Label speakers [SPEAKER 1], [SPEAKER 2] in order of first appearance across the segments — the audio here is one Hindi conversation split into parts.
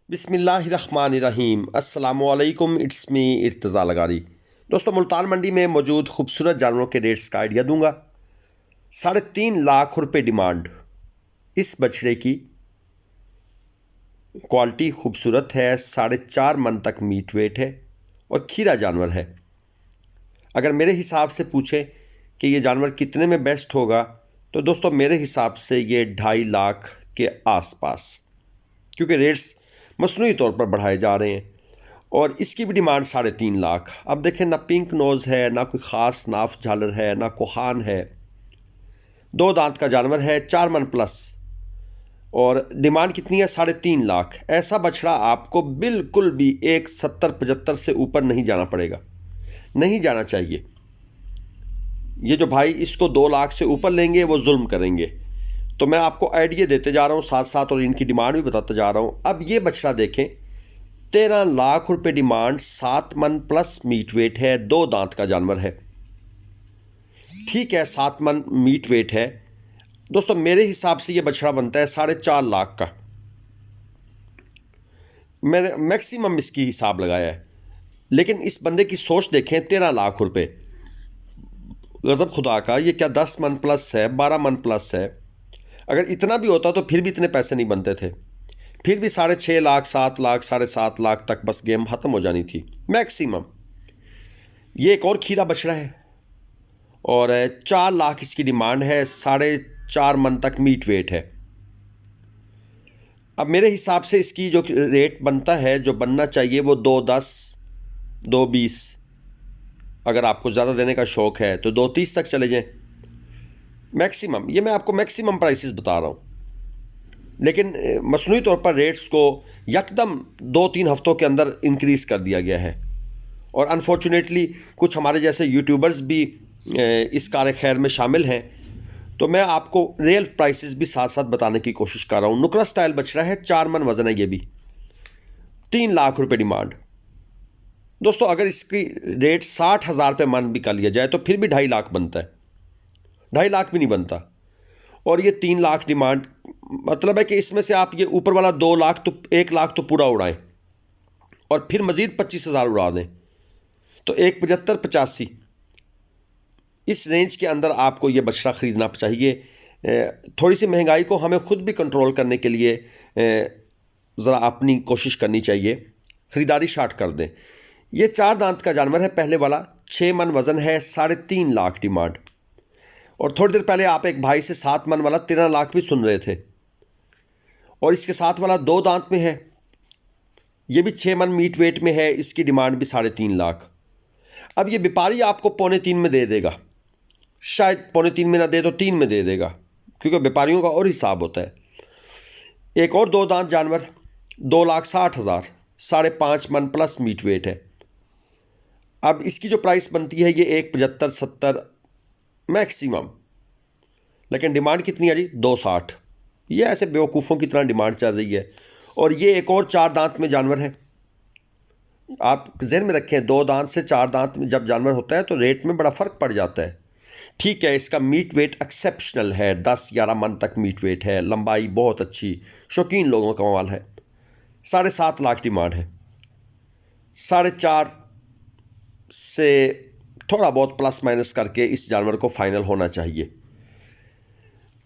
[SPEAKER 1] बिस्मिल्लाहिर्रहमानिर्रहीम अस्सलामुअलैकुम। It's me Irtaza Lagari. दोस्तों, मुल्तान मंडी में मौजूद खूबसूरत जानवरों के रेट्स का आइडिया दूंगा। 3.5 लाख रुपए डिमांड। इस बछड़े की क्वालिटी खूबसूरत है, 4.5 मन तक मीट वेट है और खीरा जानवर है। अगर मेरे हिसाब से पूछे कि ये जानवर कितने में बेस्ट होगा, तो दोस्तों मेरे हिसाब से ये 2.5 लाख के आसपास, क्योंकि रेट्स मसनूई तौर पर बढ़ाए जा रहे हैं और इसकी भी डिमांड 3.5 लाख। अब देखें, ना पिंक नोज़ है, ना कोई ख़ास नाफ झालर है, ना कोहान है। 2 दांत का जानवर है, 4 मन प्लस, और डिमांड कितनी है? 3.5 लाख। ऐसा बछड़ा आपको बिल्कुल भी 1.70-75 से ऊपर नहीं जाना पड़ेगा, नहीं जाना चाहिए। ये जो भाई इसको 2 लाख से ऊपर लेंगे वो जुल्म करेंगे। तो मैं आपको आइडिया देते जा रहा हूँ साथ साथ, और इनकी डिमांड भी बताता जा रहा हूँ। अब ये बछड़ा देखें, 13 लाख रुपए डिमांड, 7 मन प्लस मीट वेट है, 2 दांत का जानवर है। ठीक है, 7 मन मीट वेट है। दोस्तों मेरे हिसाब से ये बछड़ा बनता है 4.5 लाख का। मैंने मैक्सिमम इसकी हिसाब लगाया है, लेकिन इस बंदे की सोच देखें, 13 लाख रुपए, गजब खुदा का। ये क्या 10 मन प्लस है, 12 मन प्लस है। अगर इतना भी होता तो फिर भी इतने पैसे नहीं बनते थे, फिर भी 6.5 लाख, 7 लाख, 7.5 लाख तक बस गेम खत्म हो जानी थी मैक्सिमम। ये एक और खीरा बछड़ा है और 4 लाख इसकी डिमांड है, 4.5 मन तक मीट वेट है। अब मेरे हिसाब से इसकी जो रेट बनता है, जो बनना चाहिए, वो 2.10, 2.20। अगर आपको ज़्यादा देने का शौक़ है तो 2.30 तक चले जाएं मैक्सिमम। ये मैं आपको मैक्सिमम प्राइसेस बता रहा हूँ, लेकिन मसनूई तौर पर रेट्स को यकदम 2-3 हफ्तों के अंदर इंक्रीज़ कर दिया गया है। और अनफॉर्चुनेटली कुछ हमारे जैसे यूट्यूबर्स भी इस कार खैर में शामिल हैं, तो मैं आपको रियल प्राइसेस भी साथ साथ बताने की कोशिश कर रहा हूँ। नुकरा स्टाइल बछड़ा है, 4 मन वज़न है, ये भी 3 लाख रुपए डिमांड। दोस्तों अगर इसकी रेट 60,000 रुपये मन भी कर लिया जाए तो फिर भी 2.5 लाख बनता है, 2.5 लाख भी नहीं बनता। और ये 3 लाख डिमांड, मतलब है कि इसमें से आप ये ऊपर वाला 2 लाख तो 1 लाख तो पूरा उड़ाएं और फिर मज़ीद 25,000 उड़ा दें, तो 1.75-85 इस रेंज के अंदर आपको ये बछड़ा ख़रीदना चाहिए। थोड़ी सी महंगाई को हमें खुद भी कंट्रोल करने के लिए ज़रा अपनी कोशिश करनी चाहिए, ख़रीदारी शार्ट कर दें। ये 4 दांत का जानवर है, पहले वाला 6 मन वज़न है, 3.5 लाख डिमांड। और थोड़ी देर पहले आप एक भाई से 7 मन वाला 13 लाख भी सुन रहे थे, और इसके साथ वाला 2 दांत में है, ये भी 6 मन मीट वेट में है, इसकी डिमांड भी 3.5 लाख। अब ये व्यापारी आपको 2.25 में दे देगा, शायद 2.25 में ना दे तो 3 में दे देगा, क्योंकि व्यापारियों का और हिसाब होता है। एक और 2 दांत जानवर, 2,60,000, 5.5 मन प्लस मीट वेट है। अब इसकी जो प्राइस बनती है ये 1.75-70 मैक्सिमम, लेकिन डिमांड कितनी है जी? 2.60। ये ऐसे बेवकूफ़ों की तरह डिमांड चल रही है। और ये एक और 4 दांत में जानवर है। आप जहन में रखें, 2 दांत से 4 दांत में जब जानवर होता है तो रेट में बड़ा फ़र्क पड़ जाता है। ठीक है, इसका मीट वेट एक्सेप्शनल है, 10-11 मन तक मीट वेट है, लंबाई बहुत अच्छी, शौकीन लोगों का माल है। 7.5 लाख डिमांड है, 4.5 से थोड़ा बहुत प्लस माइनस करके इस जानवर को फाइनल होना चाहिए।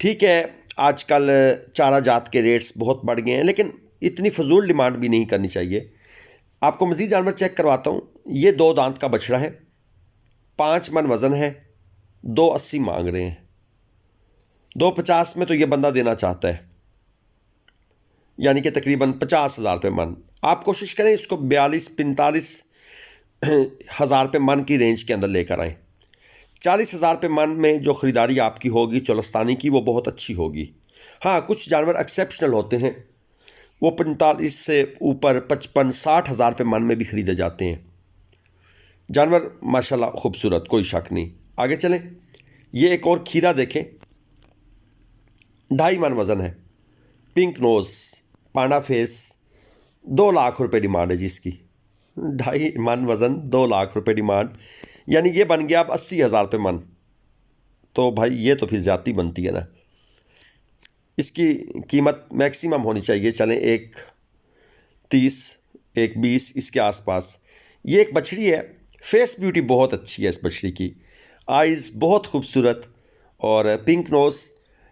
[SPEAKER 1] ठीक है, आजकल चारा जात के रेट्स बहुत बढ़ गए हैं, लेकिन इतनी फजूल डिमांड भी नहीं करनी चाहिए। आपको मज़ीद जानवर चेक करवाता हूँ। ये 2 दांत का बछड़ा है, 5 मन वज़न है, 2.80 मांग रहे हैं। 2.50 में तो ये बंदा देना चाहता है, यानी कि तकरीबन 50,000 रुपये मन। आप कोशिश करें इसको 42-45 हज़ार रुपये मन की रेंज के अंदर लेकर आएँ। 40,000 रुपये मन में जो ख़रीदारी आपकी होगी चोलस्तानी की, वो बहुत अच्छी होगी। हाँ, कुछ जानवर एक्सेप्शनल होते हैं, वो 45 से ऊपर 55-60 हज़ार रुपये मन में भी ख़रीदे जाते हैं। जानवर माशाल्लाह खूबसूरत, कोई शक नहीं। आगे चलें, ये एक और खीरा देखें, 2.5 मन वज़न है, पिंक नोज़, पांडा फेस, 2 लाख रुपए डिमांड है जी इसकी। 2.5 मन वज़न, 2 लाख रुपए डिमांड, यानी ये बन गया अब 80,000 रुपये मन। तो भाई ये तो फिर ज़्यादती बनती है ना। इसकी कीमत मैक्सिमम होनी चाहिए, चलें, एक 30, एक 20 इसके आसपास। ये एक बछड़ी है, फेस ब्यूटी बहुत अच्छी है इस बछड़ी की, आइज़ बहुत खूबसूरत और पिंक नोज।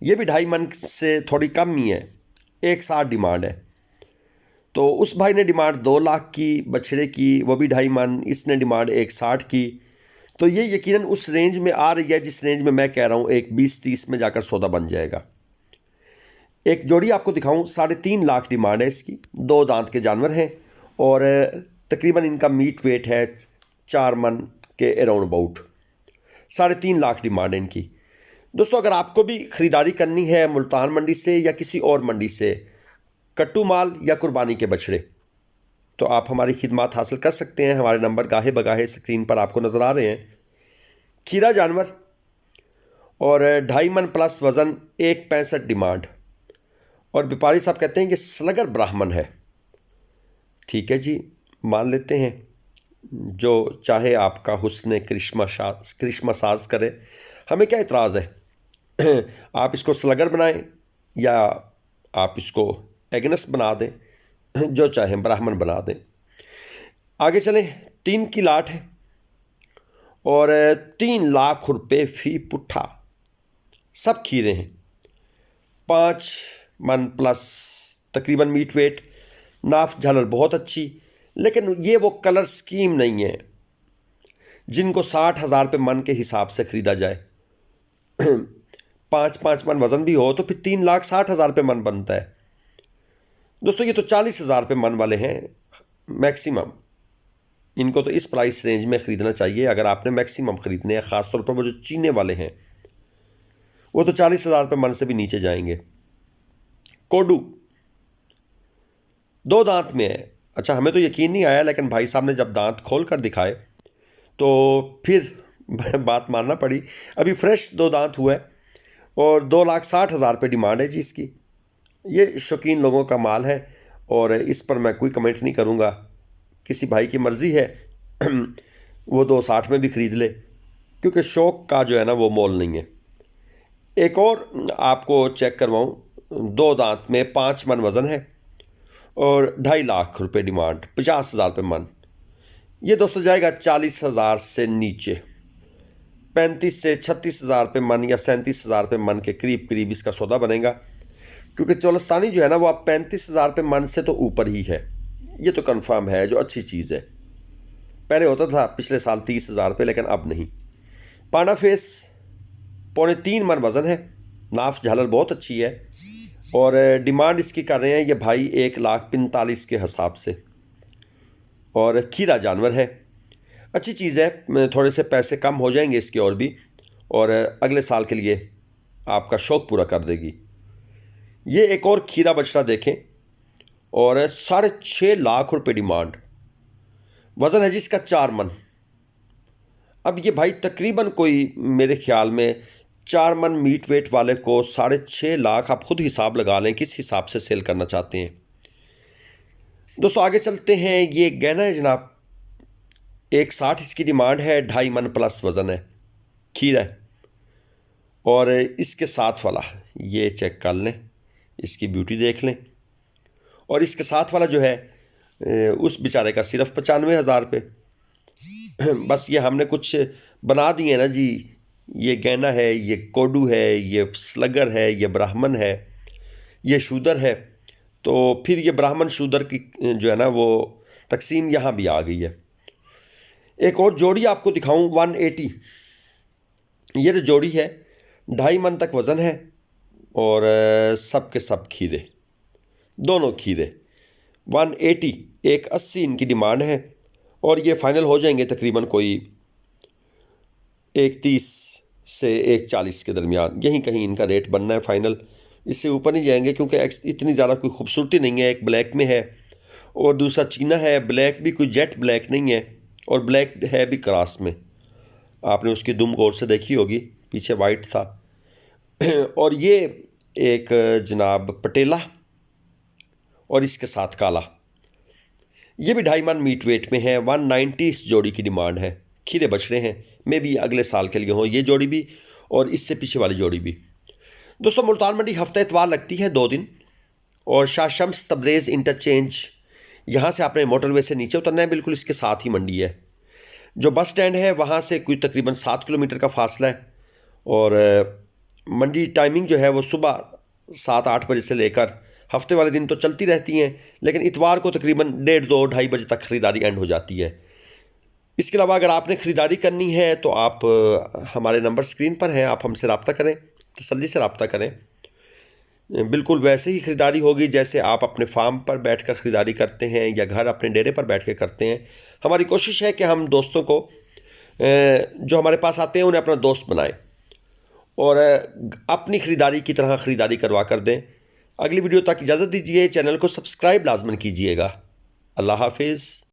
[SPEAKER 1] ये भी 2.5 मन से थोड़ी कम ही है, 1.60 डिमांड है। तो उस भाई ने डिमांड 2 लाख की बछड़े की, वो भी 2.5 मन, इसने डिमांड 1.60 की। तो ये यकीनन उस रेंज में आ रही है जिस रेंज में मैं कह रहा हूँ, एक 20-30 में जाकर सौदा बन जाएगा। एक जोड़ी आपको दिखाऊं, 3.5 लाख डिमांड है इसकी, 2 दांत के जानवर हैं और तकरीबन इनका मीट वेट है 4 मन के अराउंड अबाउट। 3.5 लाख डिमांड है इनकी। दोस्तों, अगर आपको भी ख़रीदारी करनी है मुल्तान मंडी से या किसी और मंडी से कट्टू माल या कुर्बानी के बछड़े, तो आप हमारी खिदमत हासिल कर सकते हैं। हमारे नंबर गाहे बगाहे स्क्रीन पर आपको नज़र आ रहे हैं। खीरा जानवर और 2.5 मन प्लस वज़न, 1.65 डिमांड। और व्यापारी साहब कहते हैं कि स्लगर ब्राह्मण है। ठीक है जी, मान लेते हैं, जो चाहे आपका हुस्न करिश्मा साज करे, हमें क्या इतराज़ है। आप इसको स्लगर बनाएं या आप इसको एग्नस बना दें, जो चाहें ब्राह्मण बना दें। आगे चलें, 3 की लाट है और 3 लाख रुपए फी पुट्ठा। सब खीरे हैं, 5 मन प्लस तकरीबन मीट वेट, नाफ झालर बहुत अच्छी, लेकिन ये वो कलर स्कीम नहीं है जिनको 60,000 रुपये मन के हिसाब से ख़रीदा जाए। 5-5 मन वज़न भी हो तो फिर 3,60,000 रुपये मन बनता है। दोस्तों, ये तो 40,000 रुपये मन वाले हैं मैक्सिमम। इनको तो इस प्राइस रेंज में ख़रीदना चाहिए अगर आपने मैक्सिमम ख़रीदने हैं। ख़ासतौर पर वो जो चीने वाले हैं वो तो 40,000 रुपये मन से भी नीचे जाएंगे। कोडू 2 दांत में है। अच्छा, हमें तो यकीन नहीं आया, लेकिन भाई साहब ने जब दांत खोल कर दिखाए तो फिर बात मानना पड़ी। अभी फ्रेश 2 दांत हुआ है और 2,60,000 रुपये डिमांड है जी इसकी। ये शौकीन लोगों का माल है और इस पर मैं कोई कमेंट नहीं करूँगा। किसी भाई की मर्ज़ी है वो 2,60 में भी ख़रीद ले, क्योंकि शौक़ का जो है ना वो मोल नहीं है। एक और आपको चेक करवाऊँ, 2 दांत में 5 मन वज़न है और 2.5 लाख रुपए डिमांड, 50,000 रुपये मन। ये दोस्तों जाएगा 40,000 से नीचे, 35 से 36,000 रुपये मन या 37,000 रुपये मन के करीब करीब इसका सौदा बनेगा, क्योंकि चोलस्तानी जो है ना वो अब 35,000 रुपये मन से तो ऊपर ही है। ये तो कंफर्म है, जो अच्छी चीज़ है। पहले होता था पिछले साल 30,000 रुपये, लेकिन अब नहीं। पांडा फेस 3.25 मन वज़न है, नाफ झालर बहुत अच्छी है और डिमांड इसकी कर रहे हैं ये भाई 1,45,000 के हिसाब से। और खीरा जानवर है, अच्छी चीज़ है, थोड़े से पैसे कम हो जाएंगे इसके और भी, और अगले साल के लिए आपका शौक़ पूरा कर देगी। ये एक और खीरा बछड़ा देखें और 6.5 लाख रुपए डिमांड, वज़न है जिसका 4 मन। अब ये भाई तकरीबन कोई मेरे ख्याल में 4 मन मीट वेट वाले को 6.5 लाख, आप खुद हिसाब लगा लें किस हिसाब से सेल करना चाहते हैं। दोस्तों, आगे चलते हैं। ये गहना है जनाब, 1.60 इसकी डिमांड है, 2.5 मन प्लस वज़न है, खीरा है। और इसके साथ वाला ये चेक कर लें, इसकी ब्यूटी देख लें। और इसके साथ वाला जो है उस बेचारे का सिर्फ 95,000 रुपये। बस ये हमने कुछ बना दिए ना जी, ये गहना है, ये कोडू है, ये स्लगर है, ये ब्राह्मण है, ये शूदर है। तो फिर ये ब्राह्मण शूदर की जो है ना वो तकसीम यहाँ भी आ गई है। एक और जोड़ी आपको दिखाऊं, 180। ये जो जोड़ी है 2.5 मन तक वज़न है और सब के सब खीरे, दोनों खीरे। 180, 180 इनकी डिमांड है और ये फाइनल हो जाएंगे तकरीबन कोई 130 से 140 के दरमियान, यहीं कहीं इनका रेट बनना है फाइनल। इससे ऊपर नहीं जाएंगे क्योंकि इतनी ज़्यादा कोई खूबसूरती नहीं है। एक ब्लैक में है और दूसरा चीना है। ब्लैक भी कोई जेट ब्लैक नहीं है और ब्लैक है भी क्रॉस में। आपने उसकी दुम गौर से देखी होगी, पीछे वाइट था। और ये एक जनाब पटेला और इसके साथ काला, ये भी 2.5 मन मीट वेट में है। 190 इस जोड़ी की डिमांड है। खीरे बछड़े हैं, मे भी अगले साल के लिए हो ये जोड़ी भी और इससे पीछे वाली जोड़ी भी। दोस्तों, मुल्तान मंडी हफ्ता इतवार लगती है 2 दिन और शाह शम्स तबरेज़ इंटरचेंज यहाँ से आपने मोटरवे से नीचे उतरना है, बिल्कुल इसके साथ ही मंडी है। जो बस स्टैंड है वहाँ से कोई तकरीबन 7 किलोमीटर का फासला है। और मंडी टाइमिंग जो है वो सुबह 7-8 बजे से लेकर हफ्ते वाले दिन तो चलती रहती हैं, लेकिन इतवार को तकरीबन 1:30, 2, 2:30 बजे तक ख़रीदारी एंड हो जाती है। इसके अलावा अगर आपने ख़रीदारी करनी है तो आप हमारे नंबर स्क्रीन पर हैं, आप हमसे रब्ता करें, तसल्ली से रब्ता करें। बिल्कुल वैसे ही ख़रीदारी होगी जैसे आप अपने फार्म पर बैठकर ख़रीदारी करते हैं या घर अपने डेरे पर बैठ के करते हैं। हमारी कोशिश है कि हम दोस्तों को जो हमारे पास आते हैं उन्हें अपना दोस्त बनाएं और अपनी ख़रीदारी की तरह ख़रीदारी करवा कर दें। अगली वीडियो तक इजाज़त दीजिए, चैनल को सब्सक्राइब लाजमन कीजिएगा। अल्लाह हाफिज़।